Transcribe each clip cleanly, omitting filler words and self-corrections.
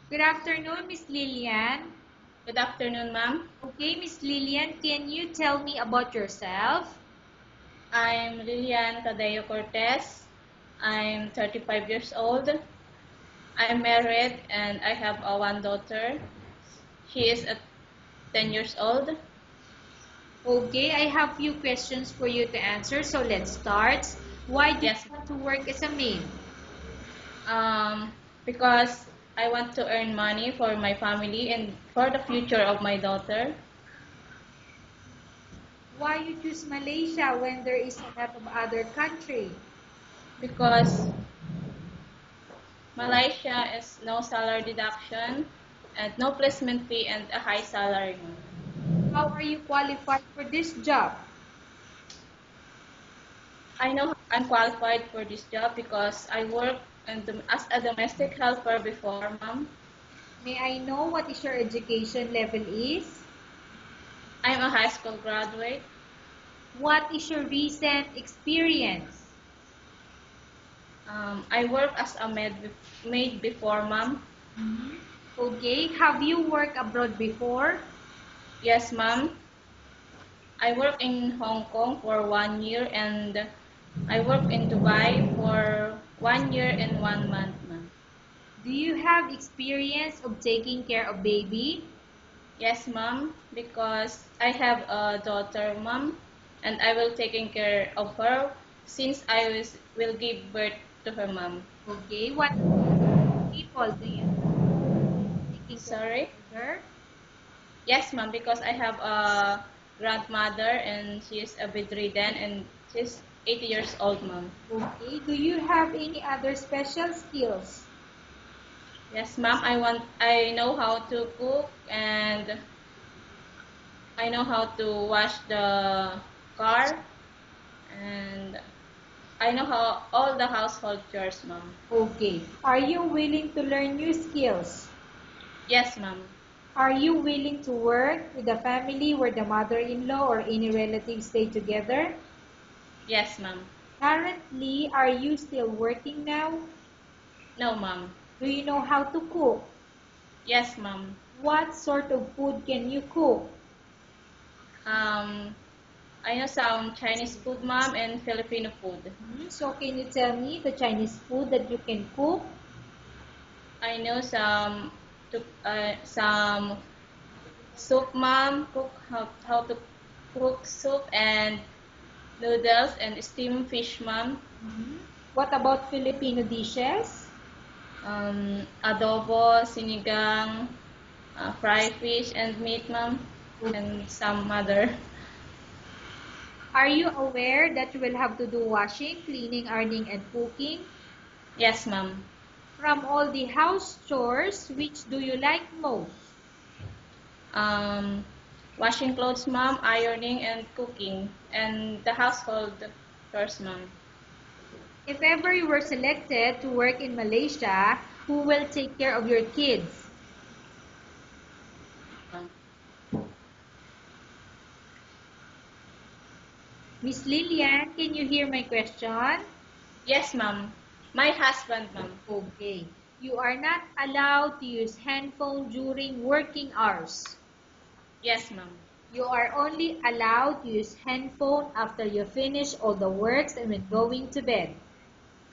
Good afternoon, Miss Lillian. Good afternoon, ma'am. Okay, Miss Lillian, can you tell me about yourself? I'm Lilian Tadeo Cortez. I'm 35 years old. I'm married and I have one daughter. She is 10 years old. Okay, I have few questions for you to answer, so let's start. Why do you Yes, want to work as a maid? um, because I want to earn money for my family and for the future of my daughter. Why you choose Malaysia when there is a lot of other country? Because Malaysia is no salary deduction and no placement fee and a high salary. How are you qualified for this job? I know I'm qualified for this job because I work as a domestic helper before, ma'am. May I know what is your education level is? I'm a high school graduate. What is your recent experience? I work as a maid before, ma'am. Mhm. Okay, have you worked abroad before? Yes, ma'am. I work in Hong Kong for 1 year and I work in Dubai for 1 year and 1 month, ma'am. Do you have experience of taking care of baby? Yes, ma'am, because I have a daughter, ma'am, and I will taking care of her since will give birth to her, ma'am. Okay, what people do you taking care of Sorry? older? Yes, ma'am, because I have a grandmother and she is a bedridden and she's 80 years old, ma'am. Okay, do you have any other special skills? Yes, ma'am, I know how to cook and I know how to wash the car and I know how all the household chores, ma'am. Okay, are you willing to learn new skills? Yes, ma'am. Are you willing to work with a family where the mother-in-law or any relatives stay together? Yes, ma'am. Currently, are you still working now? No, ma'am. Do you know how to cook? Yes, ma'am. What sort of food can you cook? Um, I know some Chinese food, ma'am, and Filipino food. So can you tell me the Chinese food that you can cook? I know some soup, ma'am. How to cook soup and noodles and steamed fish, ma'am. Mhm. What about Filipino dishes? Adobo, sinigang, fried fish and meat, ma'am, Okay. and some other. Are you aware that you will have to do washing, cleaning, ironing, and cooking? Yes, ma'am. From all the house chores, which do you like most? Um, Washing clothes, mom, ironing and cooking, and the household chores, mom. If ever you were selected to work in Malaysia, who will take care of your kids? Um, Miss Lillian, can you hear my question? yes, ma'am. My husband, ma'am. Okay. You are not allowed to use handphone during working hours. Yes, ma'am. You are only allowed to use handphone after you finish all the works and when going to bed.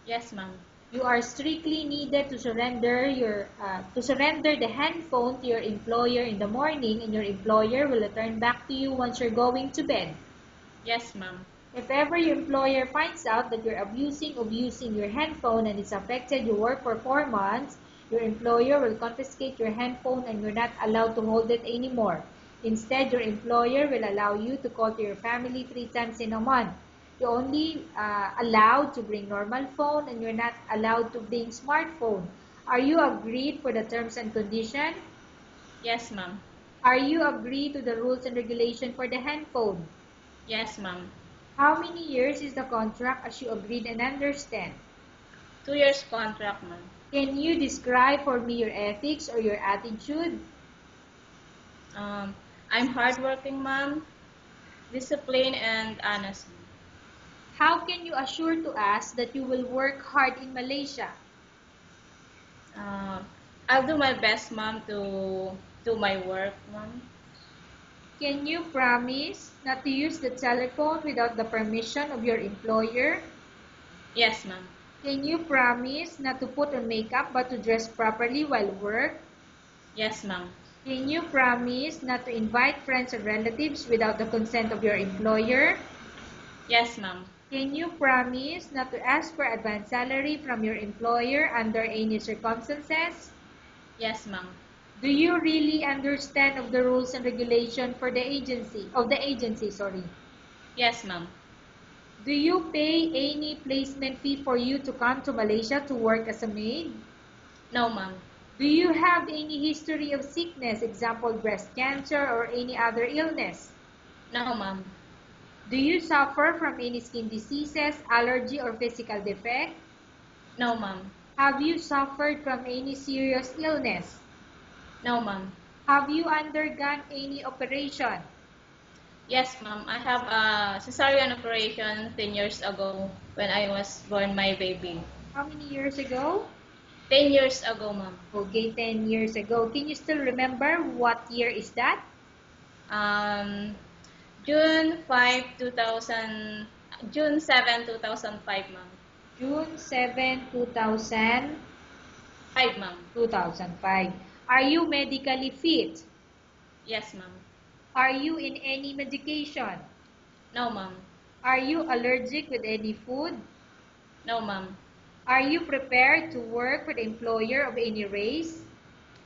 Yes, ma'am. You are strictly needed to surrender the handphone to your employer in the morning, and your employer will return back to you once you're going to bed. Yes, ma'am. If ever your employer finds out that you're abusing of using your handphone and it's affected your work performance, your employer will confiscate your handphone and you're not allowed to hold it anymore. Instead, your employer will allow you to call to your family 3 times in a month. You're only allowed to bring normal phone and you're not allowed to bring smartphone. Are you agreed for the terms and condition? Yes, ma'am. Are you agreed to the rules and regulation for the handphone? Yes, ma'am. How many years is the contract as you agreed and understand? 2 years contract, ma'am. Can you describe for me your ethics or your attitude? Um, I'm hardworking, ma'am, disciplined and honest. How can you assure to us that you will work hard in Malaysia? Uh, I'll do my best, ma'am, to do my work, ma'am. Can you promise not to use the telephone without the permission of your employer? Yes, ma'am. Can you promise not to put on makeup but to dress properly while work? Yes, ma'am. Can you promise not to invite friends or relatives without the consent of your employer? Yes, ma'am. Can you promise not to ask for advance salary from your employer under any circumstances? Yes, ma'am. Do you really understand of the rules and regulation for the agency, sorry? Yes, ma'am. Do you pay any placement fee for you to come to Malaysia to work as a maid? No, ma'am. Do you have any history of sickness, example breast cancer or any other illness? No, ma'am. Do you suffer from any skin diseases, allergy or physical defect? No, ma'am. Have you suffered from any serious illness? No, ma'am. Have you undergone any operation? Yes, ma'am. I have a cesarean operation 10 years ago when I was born my baby. How many years ago? 10 years ago, ma'am. Okay, 10 years ago. Can you still remember what year is that? Um, June 7, 2005, ma'am. June 7, 2000, 5, ma'am. 2005. Are you medically fit? Yes, ma'am. Are you in any medication? No, ma'am. Are you allergic with any food? No, ma'am. Are you prepared to work with employer of any race?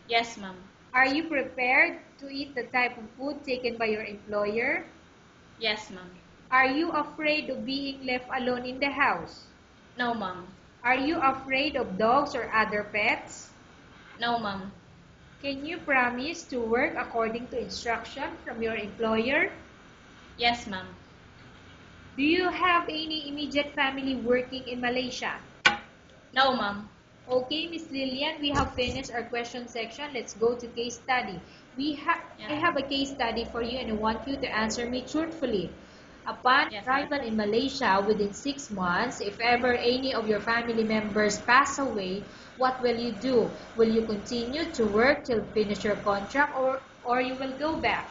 Yes, ma'am. Are you prepared to eat the type of food taken by your employer? Yes, ma'am. Are you afraid of being left alone in the house? No, ma'am. Are you afraid of dogs or other pets? No, ma'am. Can you promise to work according to instruction from your employer? Yes, ma'am. Do you have any immediate family working in Malaysia? No, ma'am. Okay, Miss Lillian, we have finished our question section. Let's go to case study. I Yes, have a case study for you and I want you to answer me truthfully. Upon yes, ma'am. arrival in Malaysia within 6 months, if ever any of your family members pass away, what will you do? Will you continue to work till finish your contract or you will go back?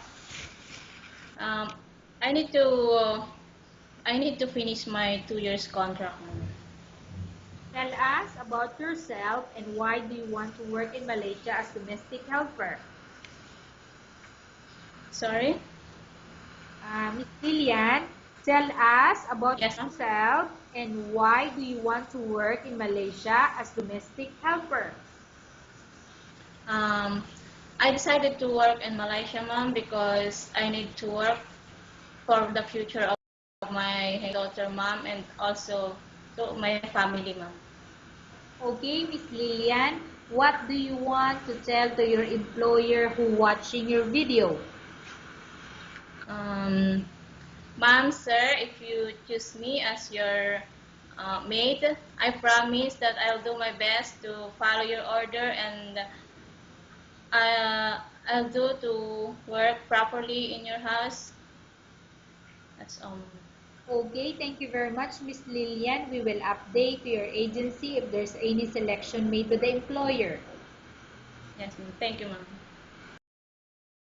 Um, I need to I need to finish my 2 years contract, ma'am. Tell us about yourself and why do you want to work in Malaysia as domestic helper? Sorry? Miss Lilian, tell us about Yes, ma'am. yourself and why do you want to work in Malaysia as domestic helper? Um, I decided to work in Malaysia, ma'am, because I need to work for the future of my daughter, ma'am, and also to my family, ma'am. Okay, Miss Lilian, what do you want to tell to your employer who watching your video? Um, Ma'am, sir, if you choose me as your maid, I promise that I'll do my best to follow your order and I'll do to work properly in your house. That's all. Okay, thank you very much, Miss Lilian. We will update to your agency if there's any selection made by the employer. Yes, ma'am. Thank you, ma'am.